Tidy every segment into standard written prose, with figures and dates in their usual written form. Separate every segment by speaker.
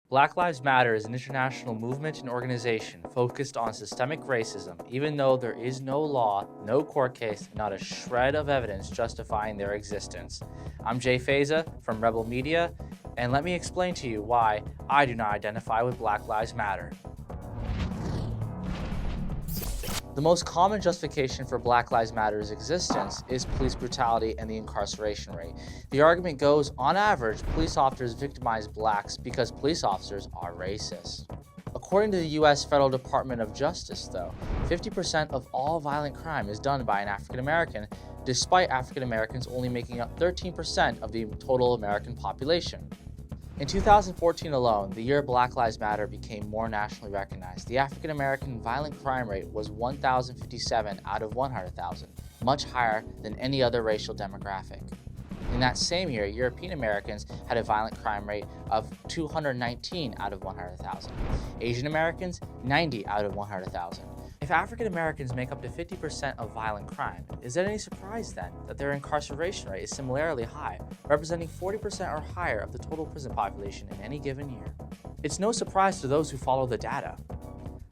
Speaker 1: Black Lives Matter is an international movement and organization focused on systemic racism, even though there is no law, no court case, and not a shred of evidence justifying their existence. I'm Jay Feza from Rebel Media, and let me explain to you why I do not identify with Black Lives Matter. The most common justification for Black Lives Matter's existence is police brutality and the incarceration rate. The argument goes, on average, police officers victimize blacks because police officers are racist. According to the U.S. Federal Department of Justice, though, 50% of all violent crime is done by an African American, despite African Americans only making up 13% of the total American population. In 2014 alone, the year Black Lives Matter became more nationally recognized, the African American violent crime rate was 1,057 out of 100,000, much higher than any other racial demographic. In that same year, European Americans had a violent crime rate of 219 out of 100,000. Asian Americans, 90 out of 100,000. If African Americans make up to 50% of violent crime, is it any surprise then that their incarceration rate is similarly high, representing 40% or higher of the total prison population in any given year? It's no surprise to those who follow the data.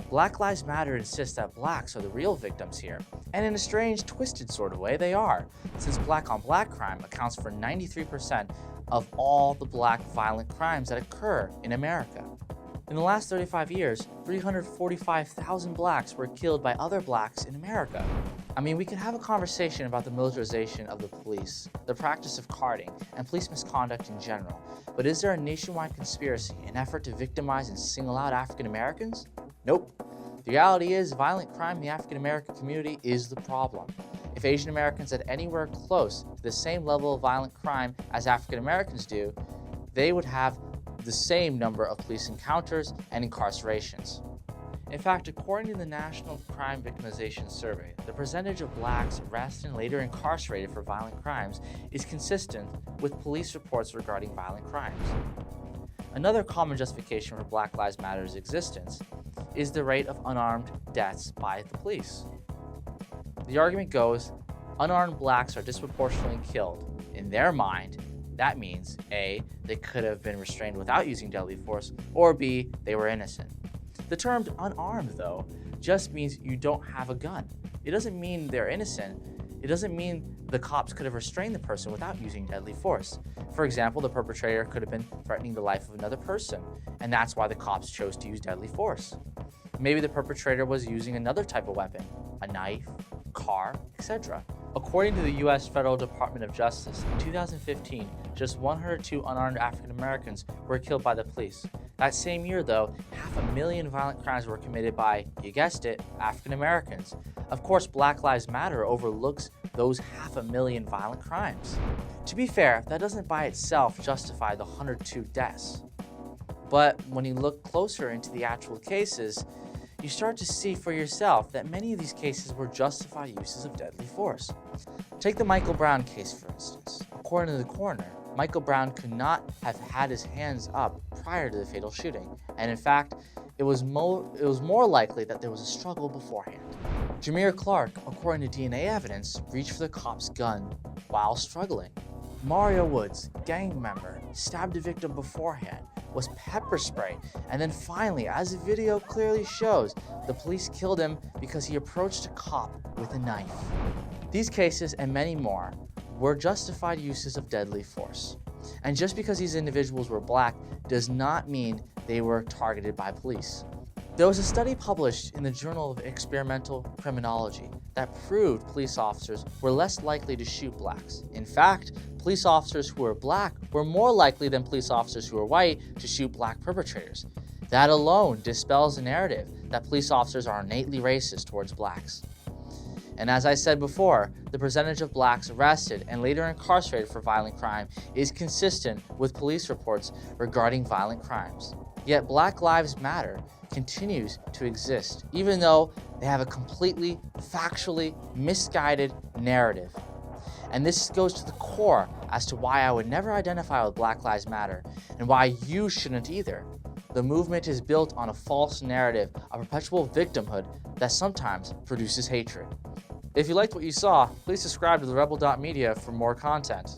Speaker 1: Black Lives Matter insists that blacks are the real victims here, and in a strange, twisted sort of way, they are, since black-on-black crime accounts for 93% of all the black violent crimes that occur in America. In the last 35 years, 345,000 blacks were killed by other blacks in America. I mean, we could have a conversation about the militarization of the police, the practice of carding, and police misconduct in general, but is there a nationwide conspiracy, an effort to victimize and single out African Americans? Nope. The reality is, violent crime in the African American community is the problem. If Asian Americans had anywhere close to the same level of violent crime as African Americans do, they would have the same number of police encounters and incarcerations. In fact, according to the National Crime Victimization Survey, the percentage of blacks arrested and later incarcerated for violent crimes is consistent with police reports regarding violent crimes. Another common justification for Black Lives Matter's existence is the rate of unarmed deaths by the police. The argument goes, unarmed blacks are disproportionately killed. In their mind, that means A, they could have been restrained without using deadly force, or B, they were innocent. The term unarmed, though, just means you don't have a gun. It doesn't mean they're innocent. It doesn't mean the cops could have restrained the person without using deadly force. For example, the perpetrator could have been threatening the life of another person, and that's why the cops chose to use deadly force. Maybe the perpetrator was using another type of weapon, a knife, car, etc. According to the U.S. Federal Department of Justice, in 2015, just 102 unarmed African Americans were killed by the police. That same year, though, 500,000 violent crimes were committed by, you guessed it, African Americans. Of course, Black Lives Matter overlooks those 500,000 violent crimes. To be fair, that doesn't by itself justify the 102 deaths. But when you look closer into the actual cases, you start to see for yourself that many of these cases were justified uses of deadly force. Take the Michael Brown case, for instance. According to the coroner, Michael Brown could not have had his hands up prior to the fatal shooting, and in fact, it was more likely that there was a struggle beforehand. Jameer Clark, according to DNA evidence, reached for the cop's gun while struggling. Mario Woods, gang member, stabbed the victim beforehand, was pepper sprayed, and then finally, as the video clearly shows, the police killed him because he approached a cop with a knife. These cases, and many more, were justified uses of deadly force. And just because these individuals were black does not mean they were targeted by police. There was a study published in the Journal of Experimental Criminology that proved police officers were less likely to shoot blacks. In fact, police officers who were black were more likely than police officers who were white to shoot black perpetrators. That alone dispels the narrative that police officers are innately racist towards blacks. And as I said before, the percentage of blacks arrested and later incarcerated for violent crime is consistent with police reports regarding violent crimes. Yet Black Lives Matter continues to exist, even though they have a completely, factually misguided narrative. And this goes to the core as to why I would never identify with Black Lives Matter, and why you shouldn't either. The movement is built on a false narrative of perpetual victimhood that sometimes produces hatred. If you liked what you saw, please subscribe to the Rebel.media for more content.